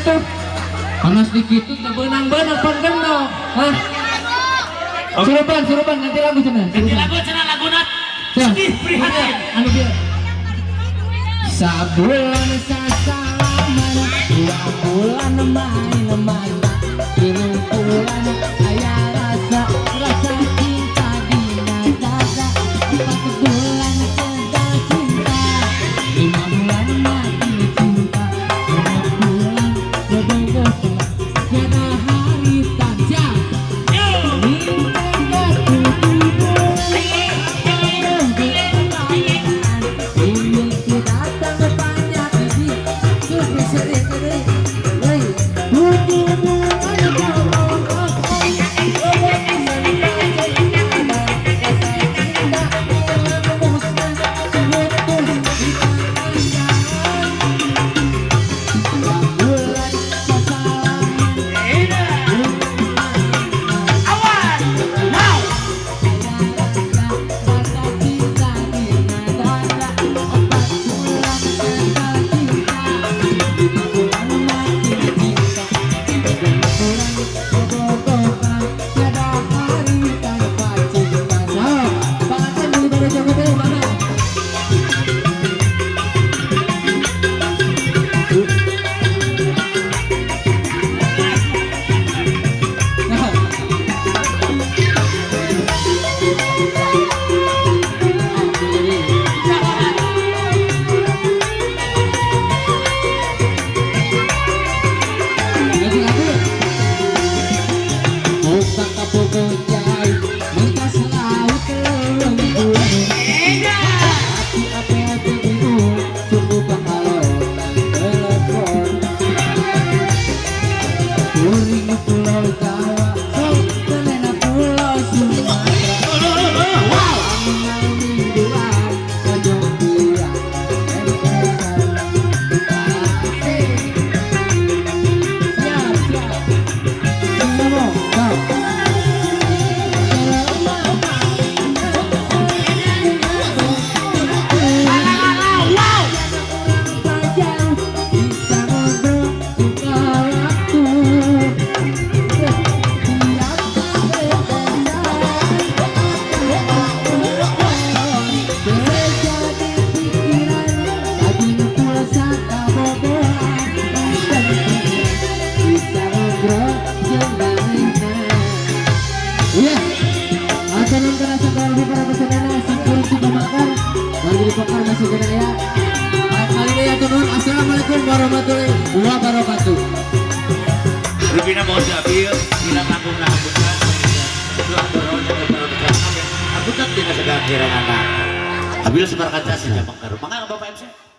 tuh. Panas dikit tuh benang-benang panggendo. Hah? Surupan nanti lagu cenah. Ganti lagu cenah lagu nat. Sedih prihatin. Anu dia. Sabulan sasalaman, 2 bulan main-main, 3 bulan aya rasa cinta di dada, 4 bulan cinta, 5 bulan mati cinta, 6 bulan bobogoh tiada hari tajam. Assalamualaikum warahmatullahi wabarakatuh. Rubina mau diambil, bilang aku mengapunkan. Aku tak tidak segera kira anak. Apabila sebarang kaca saja mengkaru. Maka Bapak MC.